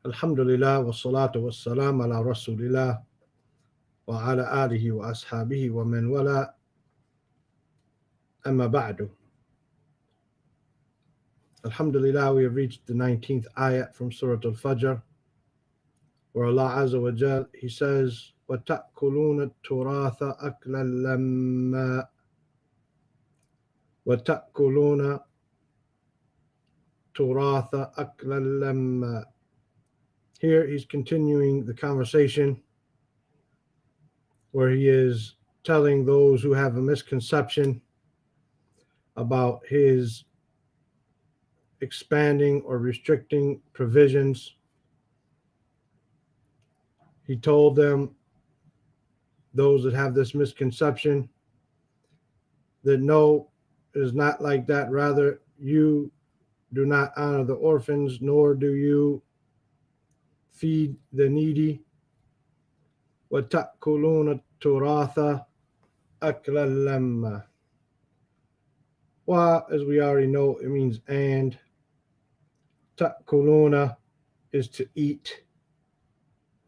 Alhamdulillah wa salatu wa salam ala rasulillah wa ala alihi wa ashabihi wa man wala amma ba'du. Alhamdulillah, we have reached the 19th ayat from Surah al-Fajr, where Allah Azza wa Jal, He says, وَتَأْكُلُونَ التُّرَاثَ أَكْلًا لَمَّا وَتَأْكُلُونَ تُرَاثَ أَكْلًا لَمَّا. Here he's continuing the conversation where he is telling those who have a misconception about his expanding or restricting provisions. He told them, those that have this misconception, that no, it is not like that. Rather, you do not honor the orphans, nor do you feed the needy. وَتَأْكُلُونَ التُّرَاثَ أَكْلًا لَمَّا. Wa, as we already know, it means and. Ta'kuluna is to eat,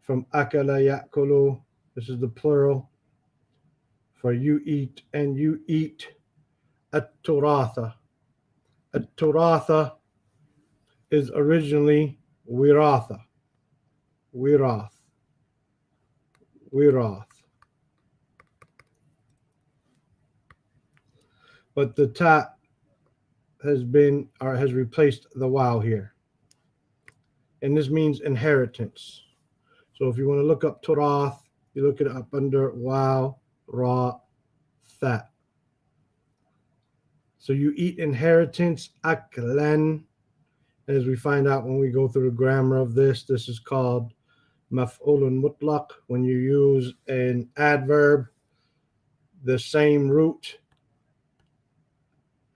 from akala ya'kulu. This is the plural for you eat, and you eat. At-turatha. At-turatha is originally wiratha. Wirath. Wirath. But the ta has replaced the waw here. And this means inheritance. So if you want to look up turath, you look it up under waw, ra, tha. So you eat inheritance, aklan. And as we find out when we go through the grammar of this is called maf'ulun mutlaq. When you use an adverb, the same root,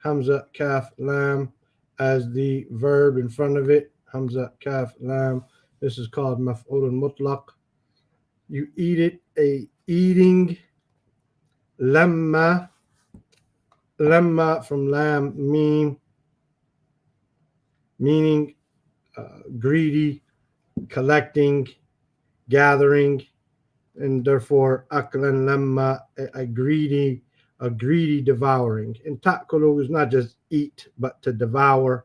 hamza, kaf, lam, as the verb in front of it, hamza, kaf, lam. This is called maf'ulun mutlaq. You eat it, a eating, lamma. Lamma from lam, meaning greedy, collecting, gathering, and therefore aklan lamma, a greedy devouring. And ta'kulu is not just eat, but to devour,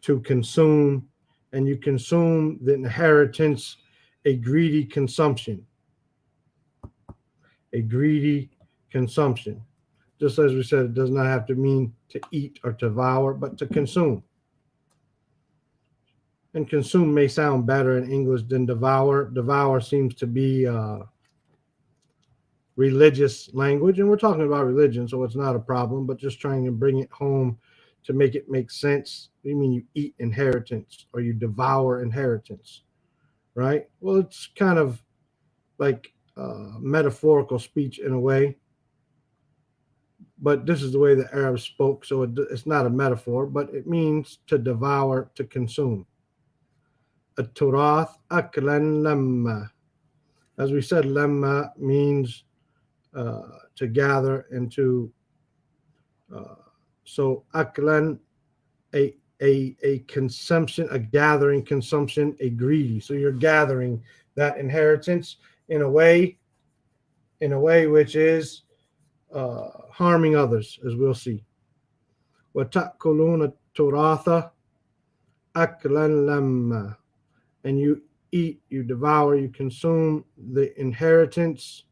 to consume, and you consume the inheritance, a greedy consumption. A greedy consumption. Just as we said, it does not have to mean to eat or to devour, but to consume. And consume may sound better in English than devour. Devour seems to be religious language, and we're talking about religion, so it's not a problem, but just trying to bring it home to make it make sense. What do you mean you eat inheritance or you devour inheritance, right? Well, it's kind of like metaphorical speech in a way, but this is the way the Arabs spoke, so it's not a metaphor, but it means to devour, to consume. At-turath aklan lamma. As we said, lamma means to gather and to so aklan, a consumption, a gathering, consumption, a greedy. So you're gathering that inheritance in a way which is harming others, as we'll see. وَتَأْكُلُونَ التُّرَاثَ أَكْلًا لَمَّا. And you eat, you devour, you consume the inheritance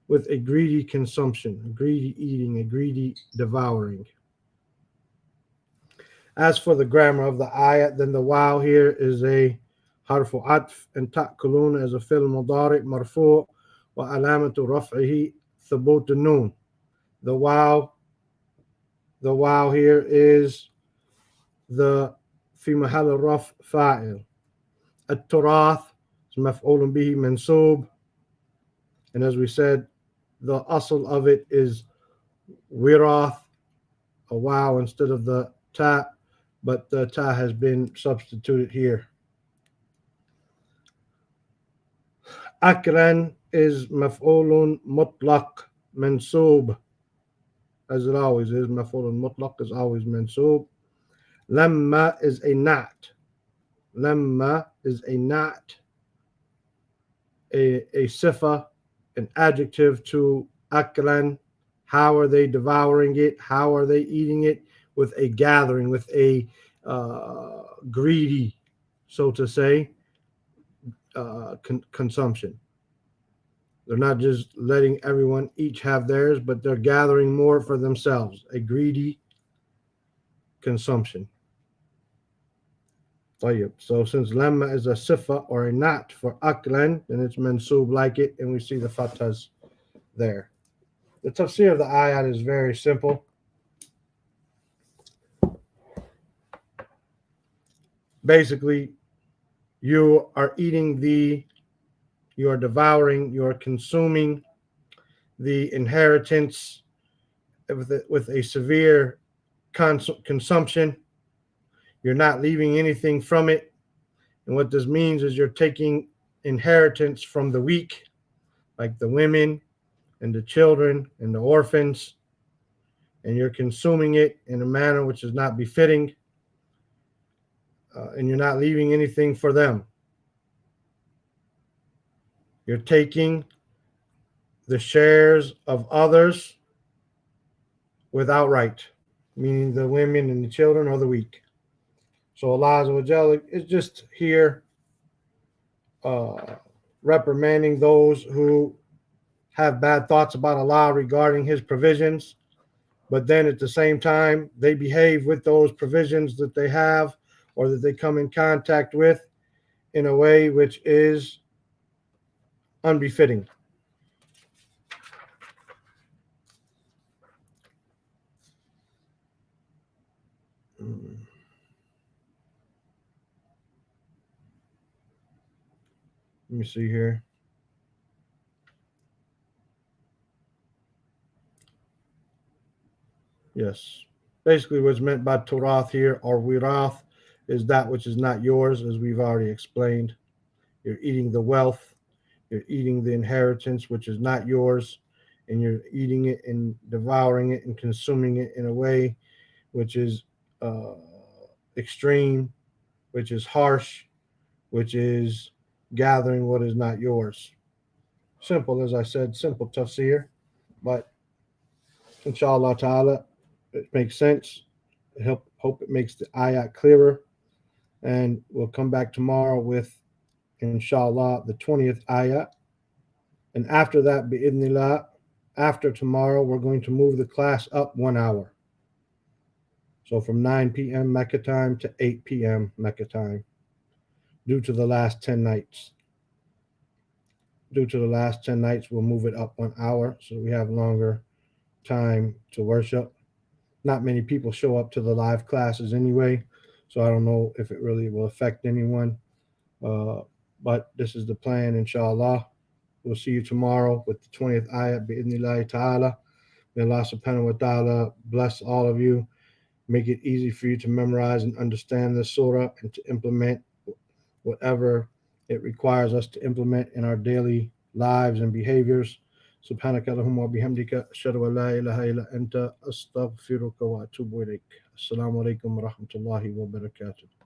with a greedy consumption, a greedy eating, a greedy devouring. As for the grammar of the ayat, then the waw here is a harfu atf, and ta'kuluna is a fi'l mudari marfu' wa alamatu raf'ihi thubut nun. The waw here is the fi mahal raf fa'il. At-turath is maf'ulun bihi mansub, and as we said, the asl of it is wirath, a waw instead of the ta, but the ta has been substituted here. Akran is maf'ulun mutlaq mansub, as it always is. Maf'ulun mutlaq is always mansub. Lamma is a na'at. Lamma is a not, a sifa, an adjective to aklan. How are they devouring it? How are they eating it? With a gathering, with a greedy, so to say, consumption. They're not just letting everyone each have theirs, but they're gathering more for themselves. A greedy consumption. طيب. So since lamma is a sifa or a not for aklan, then it's mansub like it, and we see the fathas there. The tafsir of the ayat is very simple. Basically, you are you are devouring, you are consuming the inheritance with a severe consumption. You're not leaving anything from it. And what this means is you're taking inheritance from the weak, like the women and the children and the orphans, and you're consuming it in a manner which is not befitting, and you're not leaving anything for them. You're taking the shares of others without right, meaning the women and the children or the weak. So Allah Azza wa Jalla is just here reprimanding those who have bad thoughts about Allah regarding His provisions, but then at the same time, they behave with those provisions that they have or that they come in contact with in a way which is unbefitting. Let me see here. Yes. Basically, what's meant by turath here or wirath is that which is not yours, as we've already explained. You're eating the wealth, you're eating the inheritance which is not yours, and you're eating it and devouring it and consuming it in a way which is extreme, which is harsh, which is gathering what is not yours. Simple, as I said, simple tafsir, but inshallah ta'ala, it makes sense. I hope it makes the ayat clearer. And we'll come back tomorrow with, inshallah, the 20th ayat. And after that, bi'idhnillah, after tomorrow, we're going to move the class up 1 hour. So from 9 p.m. Mecca time to 8 p.m. Mecca time, due to the last 10 nights. Due to the last 10 nights, we'll move it up 1 hour so we have longer time to worship. Not many people show up to the live classes anyway, so I don't know if it really will affect anyone. But this is the plan, inshallah. We'll see you tomorrow with the 20th ayat, bi'idhnillahi ta'ala. May Allah subhanahu wa ta'ala bless all of you, make it easy for you to memorize and understand this surah and to implement whatever it requires us to implement in our daily lives and behaviors. سبحانك اللهم وبحمدك أشهد أن لا إله إلا أنت أستغفرك وأتوب إليك. السلام عليكم ورحمة الله وبركاته.